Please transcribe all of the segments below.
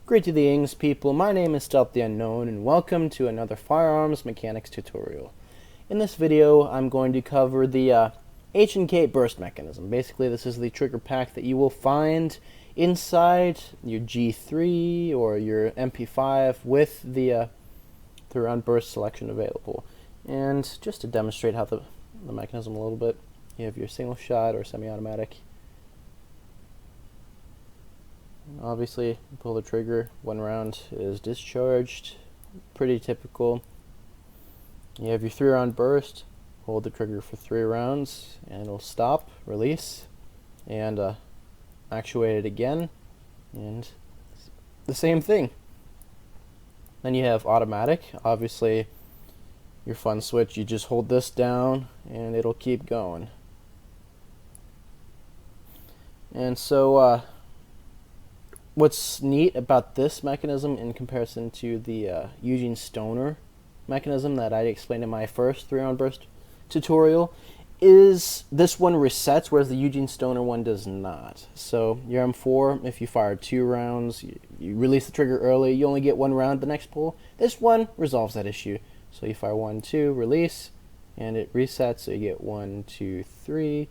Greetings people, my name is Stealth the Unknown and welcome to another firearms mechanics tutorial. In this video I'm going to cover the H&K burst mechanism. Basically this is the trigger pack that you will find inside your G3 or your MP5 with the 3-round burst selection available. And just to demonstrate how the mechanism a little bit, you have your single shot or semi-automatic. Obviously, you pull the trigger, 1 round is discharged, pretty typical. You have your 3-round burst, hold the trigger for 3 rounds, and it'll stop, release, and actuate it again, and the same thing. Then you have automatic. Obviously, your fun switch, you just hold this down, and it'll keep going. And so, what's neat about this mechanism in comparison to the Eugene Stoner mechanism that I explained in my first 3-round burst tutorial is this one resets, whereas the Eugene Stoner one does not. So your M4, if you fire 2 rounds, you release the trigger early, you only get 1 round the next pull. This one resolves that issue. So you fire 1, 2, release, and it resets, so you get 1, 2, 3,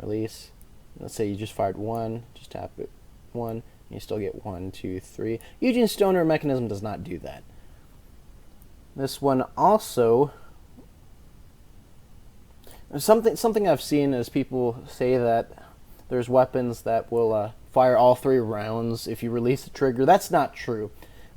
release. Let's say you just fired 1, just tap it 1. You still get 1, 2, 3. Eugene Stoner mechanism does not do that. This one also, something I've seen is people say that there's weapons that will fire all 3 rounds if you release the trigger. That's not true.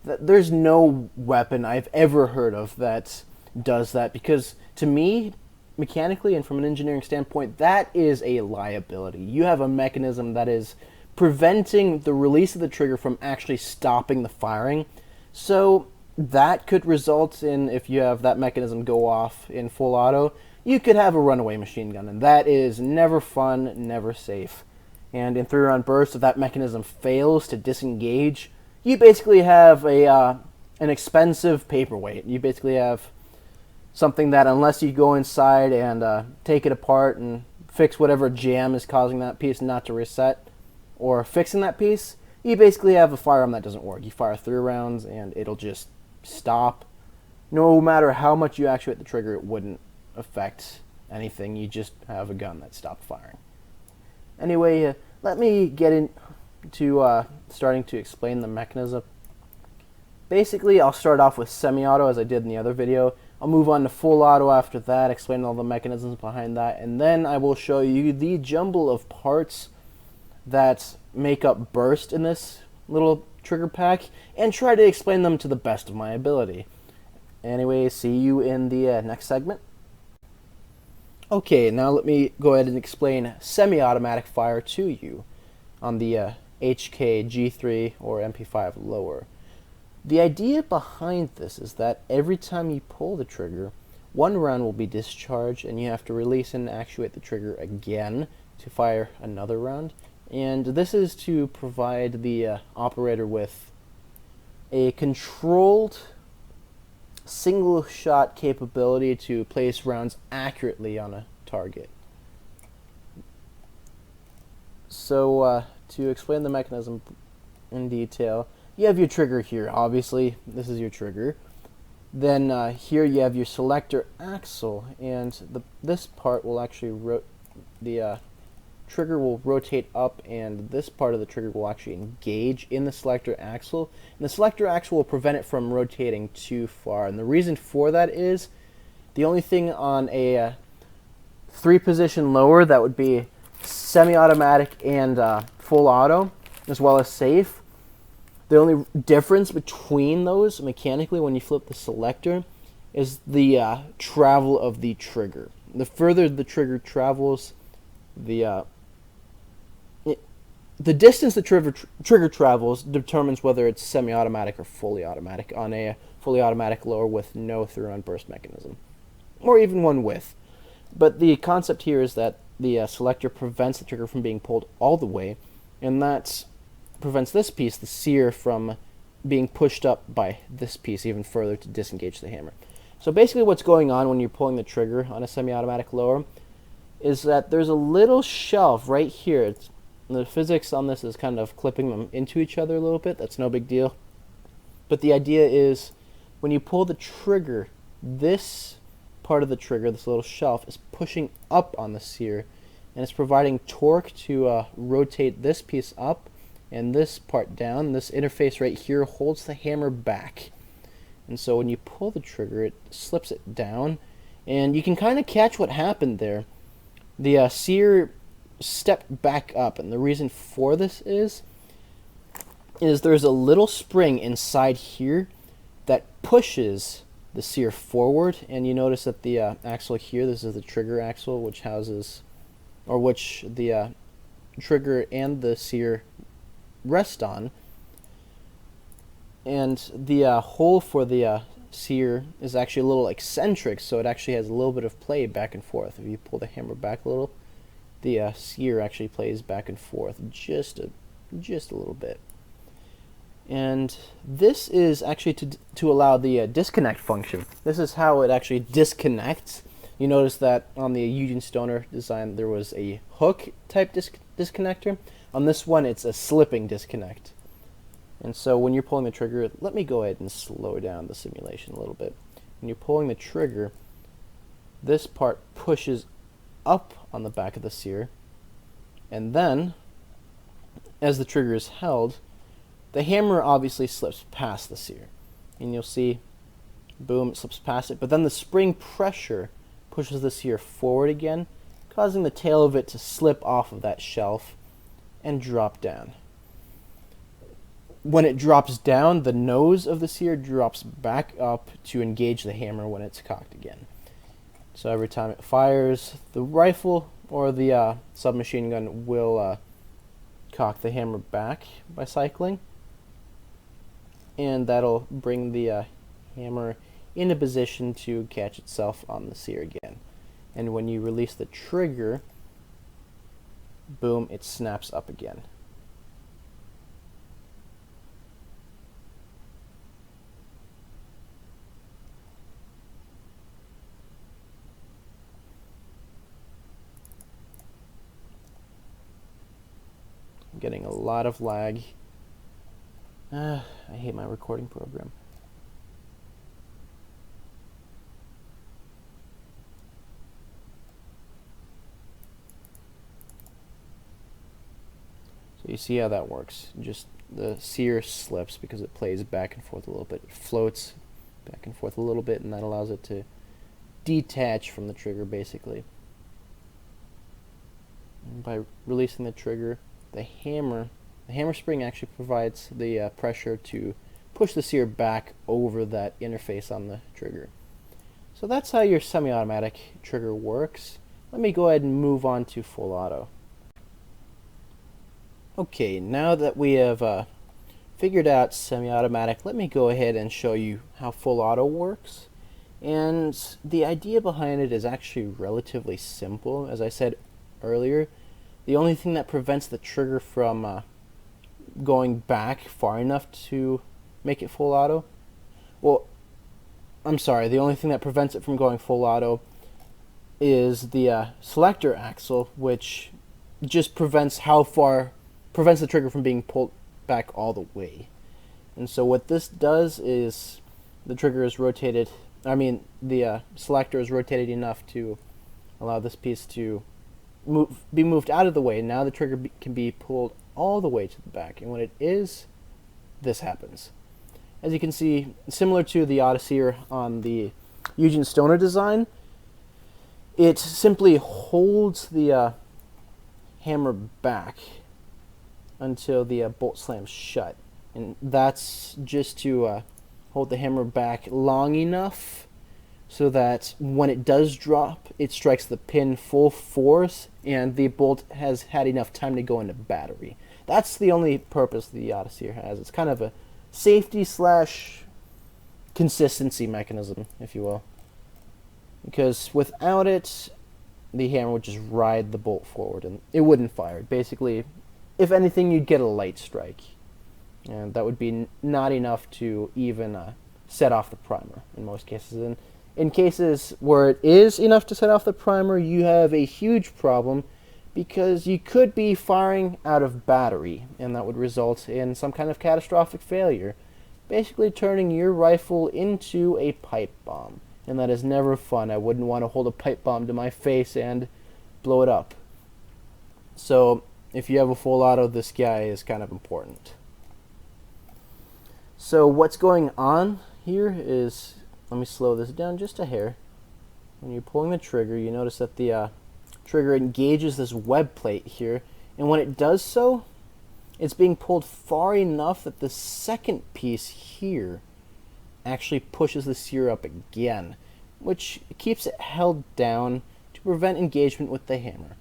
There's no weapon I've ever heard of that does that, because to me, mechanically and from an engineering standpoint, that is a liability. You have a mechanism that is preventing the release of the trigger from actually stopping the firing. So that could result in, if you have that mechanism go off in full auto, you could have a runaway machine gun, and that is never fun, never safe. And in 3-round bursts, if that mechanism fails to disengage, you basically have an expensive paperweight. You basically have something that, unless you go inside and take it apart and fix whatever jam is causing that piece not to reset, or fixing that piece, you basically have a firearm that doesn't work. You fire 3 rounds and it'll just stop. No matter how much you actuate the trigger, it wouldn't affect anything. You just have a gun that stopped firing. Anyway, let me get into starting to explain the mechanism. Basically, I'll start off with semi-auto as I did in the other video. I'll move on to full auto after that, explain all the mechanisms behind that, and then I will show you the jumble of parts that make up burst in this little trigger pack and try to explain them to the best of my ability. Anyway, see you in the next segment. Okay, now let me go ahead and explain semi-automatic fire to you on the H&K G3 or MP5 lower. The idea behind this is that every time you pull the trigger, 1 round will be discharged and you have to release and actuate the trigger again to fire another round. And this is to provide the operator with a controlled single shot capability to place rounds accurately on a target. So to explain the mechanism in detail, you have your trigger here. Obviously, this is your trigger. Then here you have your selector axle, and this part will actually the trigger will rotate up, and this part of the trigger will actually engage in the selector axle, and the selector axle will prevent it from rotating too far. And the reason for that is the only thing on a 3-position lower that would be semi-automatic and full auto, as well as safe. The only difference between those mechanically when you flip the selector is the travel of the trigger. The further the trigger travels, the distance the trigger travels determines whether it's semi-automatic or fully automatic on a fully automatic lower with no 3-round burst mechanism, or even one with. But the concept here is that the selector prevents the trigger from being pulled all the way, and that prevents this piece, the sear, from being pushed up by this piece even further to disengage the hammer. So basically what's going on when you're pulling the trigger on a semi-automatic lower is that there's a little shelf right here. The physics on this is kind of clipping them into each other a little bit. That's no big deal. But the idea is when you pull the trigger, this part of the trigger, this little shelf, is pushing up on the sear, and it's providing torque to rotate this piece up and this part down. This interface right here holds the hammer back. And so when you pull the trigger, it slips it down, and you can kind of catch what happened there. The sear stepped back up, and the reason for this is there's a little spring inside here that pushes the sear forward, and you notice that the axle here, this is the trigger axle, which houses, or which the trigger and the sear rest on, and the hole for the sear is actually a little eccentric, so it actually has a little bit of play back and forth. If you pull the hammer back a little, the sear actually plays back and forth just a little bit. And this is actually to allow the disconnect function. This is how it actually disconnects. You notice that on the Eugene Stoner design there was a hook type disconnector. On this one it's a slipping disconnect. And so when you're pulling the trigger, let me go ahead and slow down the simulation a little bit. When you're pulling the trigger, this part pushes up on the back of the sear, and then as the trigger is held, the hammer obviously slips past the sear, and you'll see, boom, it slips past it, but then the spring pressure pushes the sear forward again, causing the tail of it to slip off of that shelf and drop down. When it drops down, the nose of the sear drops back up to engage the hammer when it's cocked again. So every time it fires, the rifle or the submachine gun will cock the hammer back by cycling, and that'll bring the hammer into position to catch itself on the sear again. And when you release the trigger, boom, it snaps up again. I'm getting a lot of lag. I hate my recording program. So you see how that works. Just the sear slips because it plays back and forth a little bit. It floats back and forth a little bit, and that allows it to detach from the trigger basically. And by releasing the trigger, the hammer spring actually provides the pressure to push the sear back over that interface on the trigger. So that's how your semi-automatic trigger works. Let me go ahead and move on to full auto. Okay, now that we have figured out semi-automatic, let me go ahead and show you how full auto works. And the idea behind it is actually relatively simple. As I said earlier, the only thing that prevents the trigger from going back far enough to make it full auto, well, I'm sorry, the only thing that prevents it from going full auto is the selector axle, which just prevents the trigger from being pulled back all the way. And so what this does is the trigger is rotated, the selector is rotated enough to allow this piece to be moved out of the way. Now the trigger can be pulled all the way to the back, and when it is, this happens. As you can see, similar to the Odyssey on the Eugene Stoner design, it simply holds the hammer back until the bolt slams shut, and that's just to hold the hammer back long enough so that when it does drop, it strikes the pin full force and the bolt has had enough time to go into battery. That's the only purpose the Odyssey has. It's kind of a safety / consistency mechanism, if you will. Because without it, the hammer would just ride the bolt forward and it wouldn't fire. Basically, if anything, you'd get a light strike. And that would be not enough to even set off the primer in most cases. And in cases where it is enough to set off the primer, you have a huge problem because you could be firing out of battery, and that would result in some kind of catastrophic failure. basically turning your rifle into a pipe bomb. And that is never fun. I wouldn't want to hold a pipe bomb to my face and blow it up. So if you have a full auto, this guy is kind of important. So what's going on here is, let me slow this down just a hair. When you're pulling the trigger, you notice that the trigger engages this web plate here, and when it does so, it's being pulled far enough that the second piece here actually pushes the sear up again, which keeps it held down to prevent engagement with the hammer.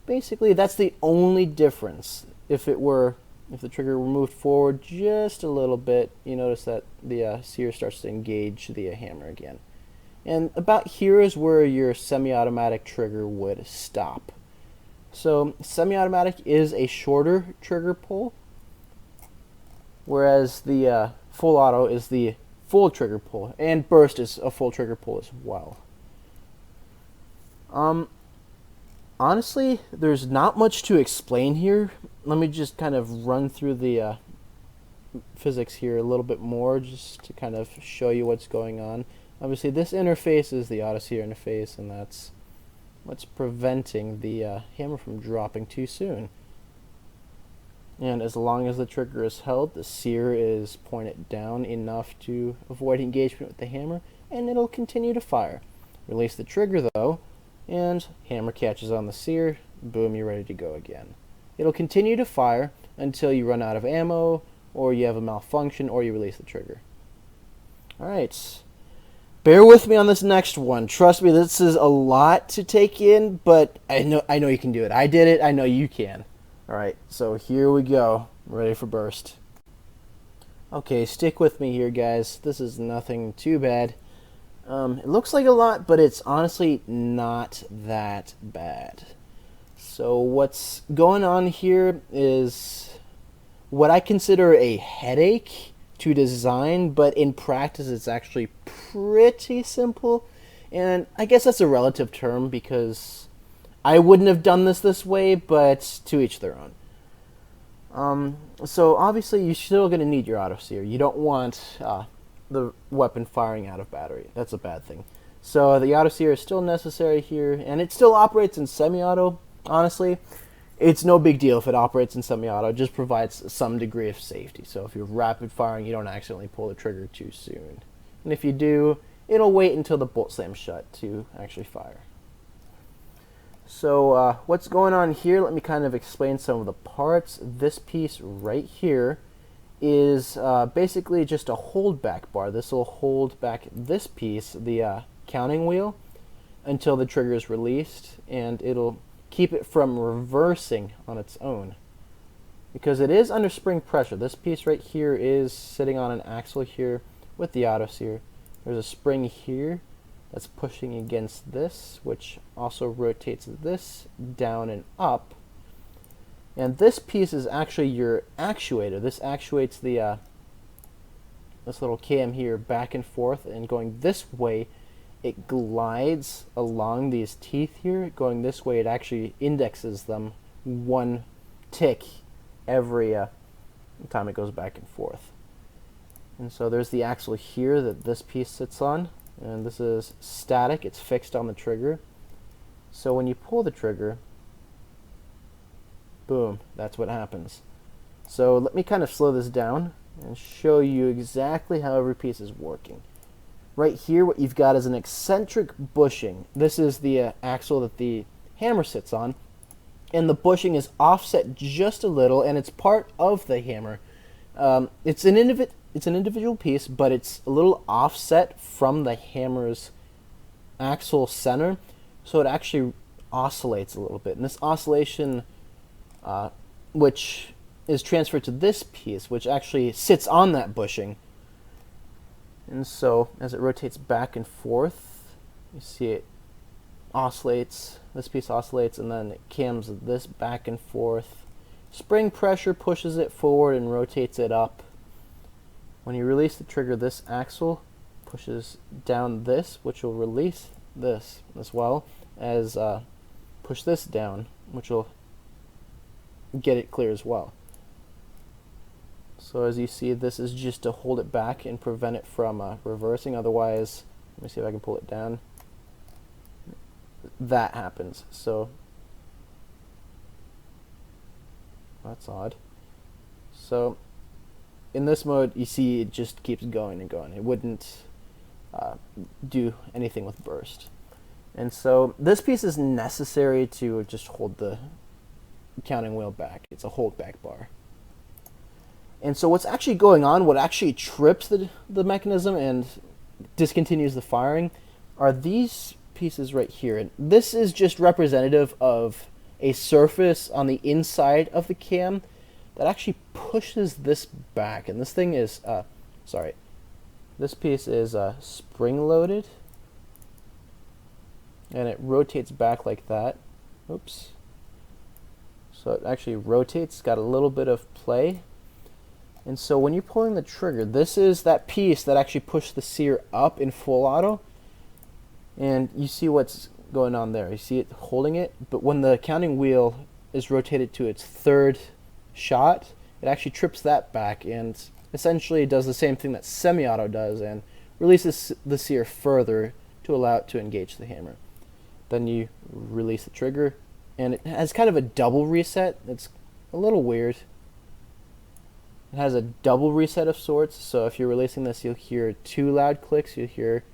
Basically, that's the only difference. If the trigger were moved forward just a little bit, you notice that the sear starts to engage the hammer again. And about here is where your semi-automatic trigger would stop. So semi-automatic is a shorter trigger pull, whereas the full auto is the full trigger pull, and burst is a full trigger pull as well. Honestly, there's not much to explain here. Let me just kind of run through the physics here a little bit more, just to kind of show you what's going on. Obviously, this interface is the auto-sear interface, and that's what's preventing the hammer from dropping too soon. And as long as the trigger is held, the sear is pointed down enough to avoid engagement with the hammer, and it'll continue to fire. Release the trigger though, and hammer catches on the sear, boom, you're ready to go again. It'll continue to fire until you run out of ammo, or you have a malfunction, or you release the trigger. Alright, bear with me on this next one. Trust me, this is a lot to take in, but I know you can do it. I did it, I know you can. Alright, so here we go. Ready for burst. Okay, stick with me here, guys. This is nothing too bad. It looks like a lot, but it's honestly not that bad. So what's going on here is what I consider a headache to design, but in practice it's actually pretty simple. And I guess that's a relative term because I wouldn't have done this way, but to each their own. So obviously you're still going to need your auto sear. You don't want the weapon firing out of battery. That's a bad thing. So the auto sear is still necessary here, and it still operates in semi-auto. Honestly, it's no big deal if it operates in semi-auto. It just provides some degree of safety. So if you're rapid firing, you don't accidentally pull the trigger too soon. And if you do, it'll wait until the bolt slams shut to actually fire. So what's going on here? Let me kind of explain some of the parts. This piece right here is basically just a holdback bar. This will hold back this piece, the counting wheel, until the trigger is released, and it'll keep it from reversing on its own. Because it is under spring pressure. This piece right here is sitting on an axle here with the auto sear. There's a spring here that's pushing against this, which also rotates this down and up. And this piece is actually your actuator. This actuates the this little cam here back and forth, and going this way, it glides along these teeth here. Going this way, it actually indexes them one tick every time it goes back and forth. And so there's the axle here that this piece sits on, and this is static. It's fixed on the trigger. So when you pull the trigger, boom, that's what happens. So let me kind of slow this down and show you exactly how every piece is working. Right here, what you've got is an eccentric bushing. This is the axle that the hammer sits on, and the bushing is offset just a little, and it's part of the hammer. It's an individual piece, but it's a little offset from the hammer's axle center, so it actually oscillates a little bit. And this oscillation, which is transferred to this piece, which actually sits on that bushing. And so as it rotates back and forth, you see it oscillates, this piece oscillates, and then it cams this back and forth. Spring pressure pushes it forward and rotates it up. When you release the trigger, this axle pushes down this, which will release this, as well as push this down, which will get it clear as well. So as you see, this is just to hold it back and prevent it from reversing. Otherwise, let me see if I can pull it down. That happens. So that's odd. So in this mode, you see it just keeps going and going. It wouldn't do anything with burst. And so this piece is necessary to just hold the counting wheel back. It's a hold back bar. And so what's actually going on, what actually trips the mechanism and discontinues the firing, are these pieces right here. And this is just representative of a surface on the inside of the cam that actually pushes this back. And this thing is, this piece is spring-loaded, and it rotates back like that. Oops. So it actually rotates, got a little bit of play. And so when you're pulling the trigger, this is that piece that actually pushed the sear up in full auto. And you see what's going on there. You see it holding it, but when the counting wheel is rotated to its third shot, it actually trips that back and essentially does the same thing that semi-auto does and releases the sear further to allow it to engage the hammer. Then you release the trigger, and it has kind of a double reset. It's a little weird. It has a double reset of sorts, so if you're releasing this, you'll hear two loud clicks. You'll hear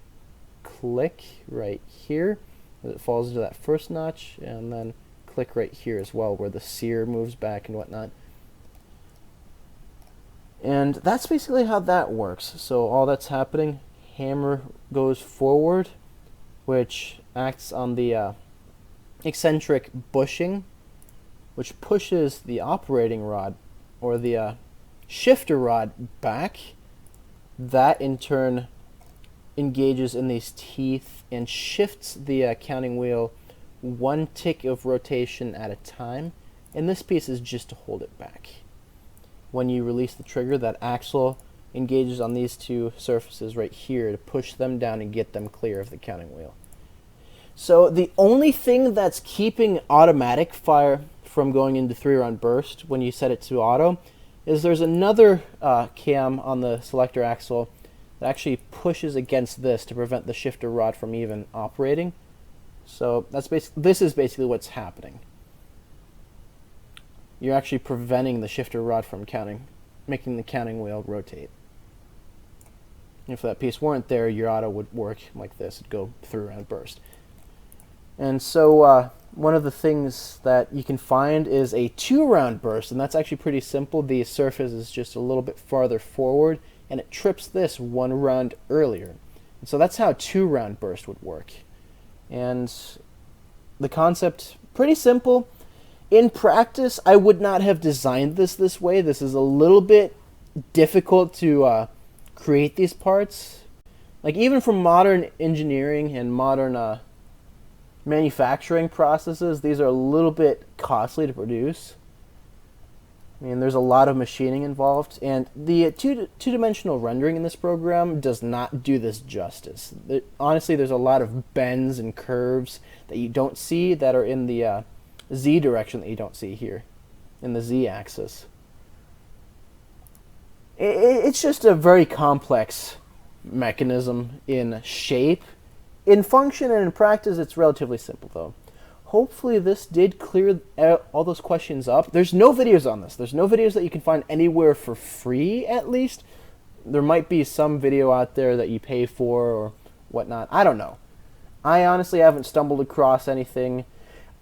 click right here as it falls into that first notch, and then click right here as well where the sear moves back and whatnot. And that's basically how that works. So all that's happening, hammer goes forward, which acts on the eccentric bushing, which pushes the operating rod or the shifter rod back. That in turn engages in these teeth and shifts the counting wheel one tick of rotation at a time, and this piece is just to hold it back. When you release the trigger, that axle engages on these two surfaces right here to push them down and get them clear of the counting wheel. So the only thing that's keeping automatic fire from going into 3-round burst when you set it to auto is there's another cam on the selector axle that actually pushes against this to prevent the shifter rod from even operating. So that's this is basically what's happening. You're actually preventing the shifter rod from making the counting wheel rotate. If that piece weren't there, your auto would work like this. It'd go 3-round burst. And so one of the things that you can find is a 2-round burst, and that's actually pretty simple. The surface is just a little bit farther forward, and it trips this 1 round earlier. And so that's how a 2-round burst would work. And the concept, pretty simple. In practice, I would not have designed this way. This is a little bit difficult to create these parts. Like even for modern engineering and modern manufacturing processes, these are a little bit costly to produce. I mean, there's a lot of machining involved, and the two-dimensional rendering in this program does not do this justice. Honestly, there's a lot of bends and curves that you don't see that are in the Z direction that you don't see here, in the Z axis. It's just a very complex mechanism in shape. In function and in practice, it's relatively simple, though. Hopefully this did clear all those questions up. There's no videos on this. There's no videos that you can find anywhere for free, at least. There might be some video out there that you pay for or whatnot. I don't know. I honestly haven't stumbled across anything.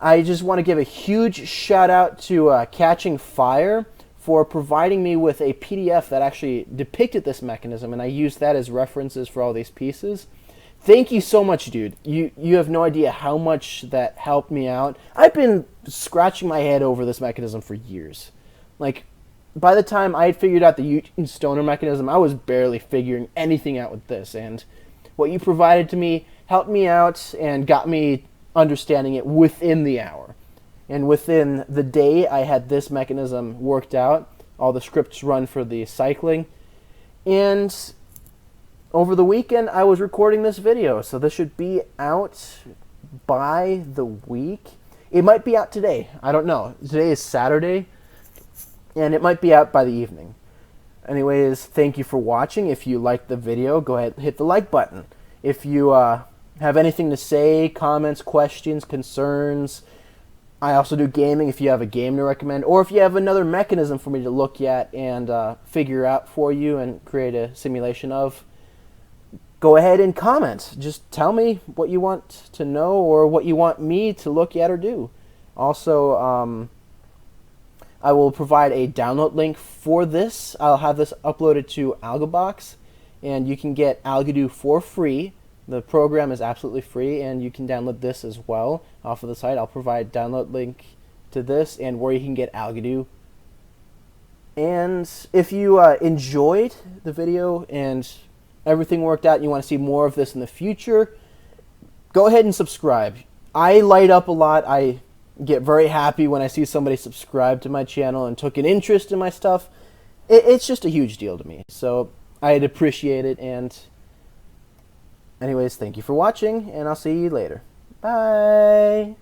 I just want to give a huge shout out to Catching Fire for providing me with a PDF that actually depicted this mechanism, and I used that as references for all these pieces. Thank you so much, dude. You have no idea how much that helped me out. I've been scratching my head over this mechanism for years. Like, by the time I had figured out the Ute and Stoner mechanism, I was barely figuring anything out with this, and what you provided to me helped me out and got me understanding it within the hour. And within the day, I had this mechanism worked out, all the scripts run for the cycling, and over the weekend, I was recording this video, so this should be out by the week. It might be out today. I don't know. Today is Saturday, and it might be out by the evening. Anyways, thank you for watching. If you liked the video, go ahead and hit the like button. If you have anything to say, comments, questions, concerns, I also do gaming if you have a game to recommend, or if you have another mechanism for me to look at and figure out for you and create a simulation of, go ahead and comment. Just tell me what you want to know or what you want me to look at or do. Also, I will provide a download link for this. I'll have this uploaded to Algabox, and you can get Algadoo for free. The program is absolutely free, and you can download this as well off of the site. I'll provide download link to this and where you can get Algadoo. And if you enjoyed the video and everything worked out and you want to see more of this in the future, go ahead and subscribe. I light up a lot. I get very happy when I see somebody subscribe to my channel and took an interest in my stuff. It's just a huge deal to me. So I'd appreciate it. And anyways, thank you for watching, and I'll see you later. Bye.